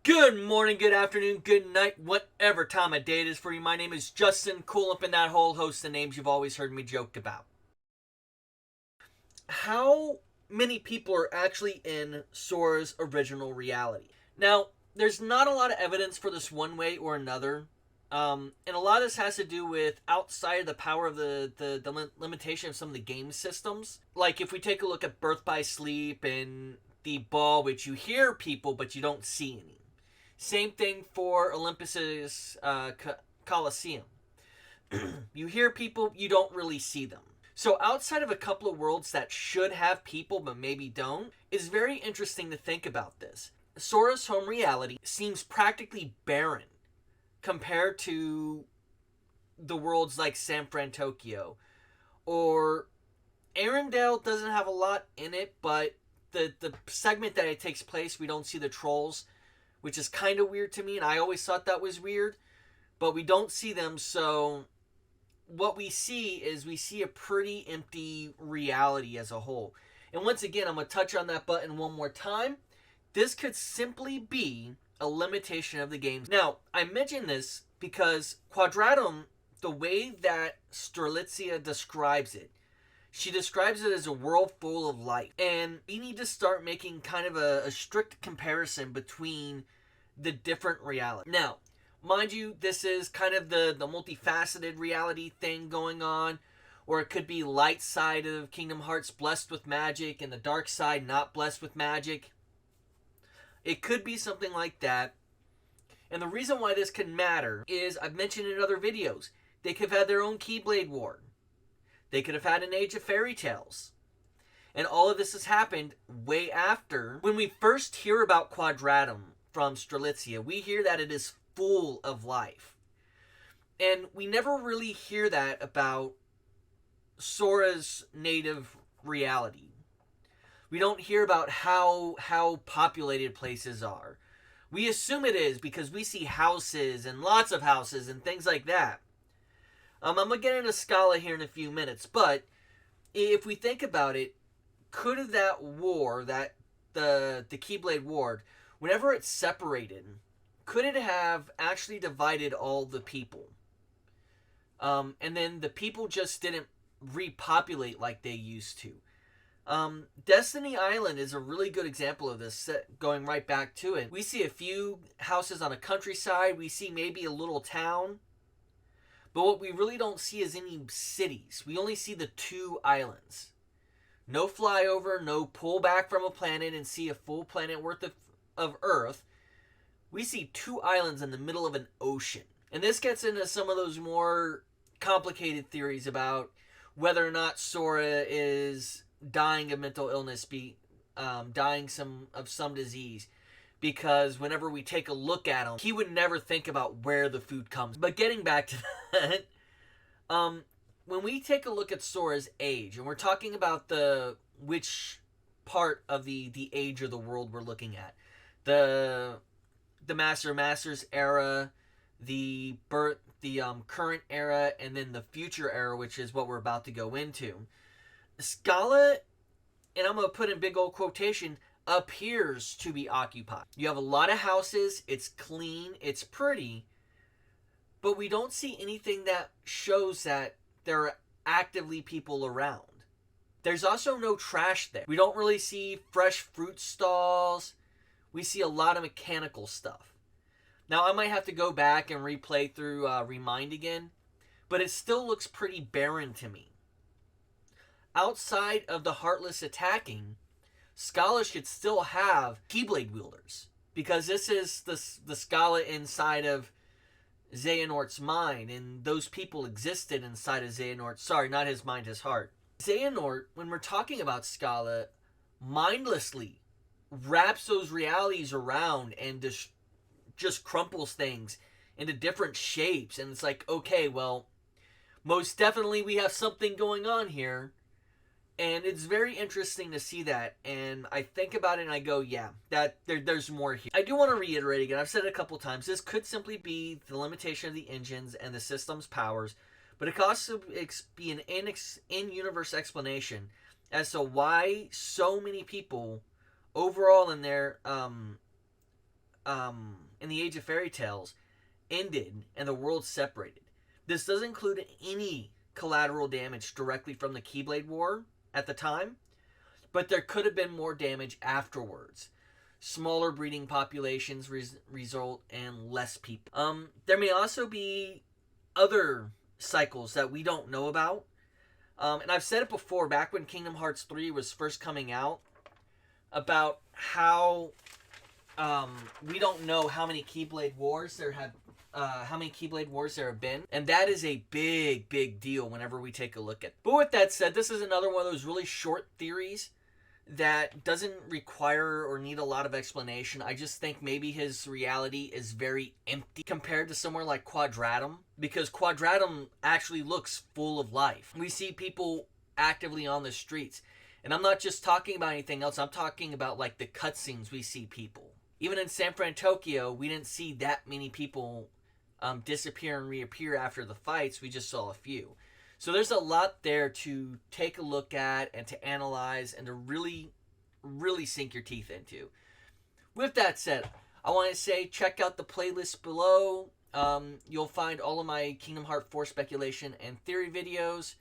Good morning, good afternoon, good night, whatever time of day it is for you. My name is Justin, cool up in that whole host of names you've always heard me joke about. How many people are actually in Sora's original reality? Now, there's not a lot of evidence for this one way or another. And a lot of this has to do with outside of the power of the limitation of some of the game systems. Like if we take a look at Birth by Sleep and the ball, which you hear people but you don't see any. Same thing for Olympus's Colosseum. You hear people, you don't really see them. So outside of a couple of worlds that should have people but maybe don't, it's very interesting to think about this. Sora's home reality seems practically barren compared to the worlds like San Fran, Tokyo. Or Arendelle doesn't have a lot in it, but the segment that it takes place, we don't see the trolls, which is kind of weird to me, and I always thought that was weird. But we don't see them, so what we see is we see a pretty empty reality as a whole. And once again, I'm going to touch on that button one more time. This could simply be a limitation of the game. Now, I mention this because Quadratum, the way that Strelitzia describes it, she describes it as a world full of light. And we need to start making kind of a strict comparison between the different realities. Now, mind you, this is kind of the multifaceted reality thing going on. Or it could be light side of Kingdom Hearts blessed with magic and the dark side not blessed with magic. It could be something like that. And the reason why this can matter is, I've mentioned in other videos, they could have had their own Keyblade War. They could have had an Age of Fairy Tales. And all of this has happened way after. When we first hear about Quadratum from Strelitzia, we hear that it is full of life. And we never really hear that about Sora's native reality. We don't hear about how populated places are. We assume it is because we see houses and lots of houses and things like that. I'm going to get into Scala here in a few minutes, but if we think about it, could that war, that the Keyblade War, whenever it's separated, could it have actually divided all the people? And then the people just didn't repopulate like they used to. Destiny Island is a really good example of this, going right back to it. We see a few houses on a countryside. We see maybe a little town. But what we really don't see is any cities. We only see the two islands. No flyover, no pull back from a planet and see a full planet worth of Earth. We see two islands in the middle of an ocean. And this gets into some of those more complicated theories about whether or not Sora is dying of mental illness, dying of some disease. Because whenever we take a look at him, he would never think about where the food comes. But getting back to that, when we take a look at Sora's age, and we're talking about which part of the age of the world we're looking at, the Masters era, the current era, and then the future era, which is what we're about to go into. Scala, and I'm going to put in big old quotation, appears to be occupied. You have a lot of houses, it's clean, it's pretty, but we don't see anything that shows that there are actively people around. There's also no trash there. We don't really see fresh fruit stalls. We see a lot of mechanical stuff. Now, I might have to go back and replay through Remind again, but it still looks pretty barren to me. Outside of the Heartless attacking, Scala should still have Keyblade wielders, because this is the Scala inside of Xehanort's mind, and those people existed inside of Xehanort. Sorry, not his mind, his heart. Xehanort, when we're talking about Scala, mindlessly wraps those realities around and just crumples things into different shapes, and it's like, okay, well, most definitely we have something going on here. And it's very interesting to see that, and I think about it and I go, yeah, there's more here. I do want to reiterate again, I've said it a couple times, this could simply be the limitation of the engines and the system's powers, but it could also be an in-universe explanation as to why so many people overall in their in the Age of Fairy Tales ended and the world separated. This doesn't include any collateral damage directly from the Keyblade War at the time, but there could have been more damage afterwards. Smaller breeding populations result in less people. There may also be other cycles that we don't know about. And I've said it before, back when Kingdom Hearts 3 was first coming out, about how we don't know how many Keyblade Wars there have been, and that is a big deal whenever we take a look at. But with that said, this is another one of those really short theories that doesn't require or need a lot of explanation. I just think maybe his reality is very empty compared to somewhere like Quadratum, because Quadratum actually looks full of life. We see people actively on the streets, and I'm not just talking about anything else. I'm talking about like the cutscenes we see people. Even in San Fran, Tokyo, we didn't see that many people disappear and reappear after the fights. We just saw a few. So there's a lot there to take a look at and to analyze and to really sink your teeth into. With that said, I want to say check out the playlist below. You'll find all of my Kingdom Hearts 4 speculation and theory videos.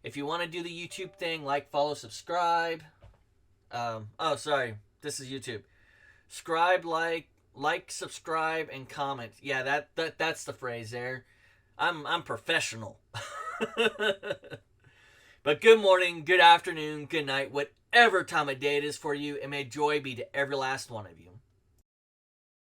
If you want to do the YouTube thing, like, follow, subscribe. This is YouTube. Subscribe, like, subscribe, and comment. Yeah, that's the phrase there. I'm professional. But good morning, good afternoon, good night, whatever time of day it is for you, and may joy be to every last one of you.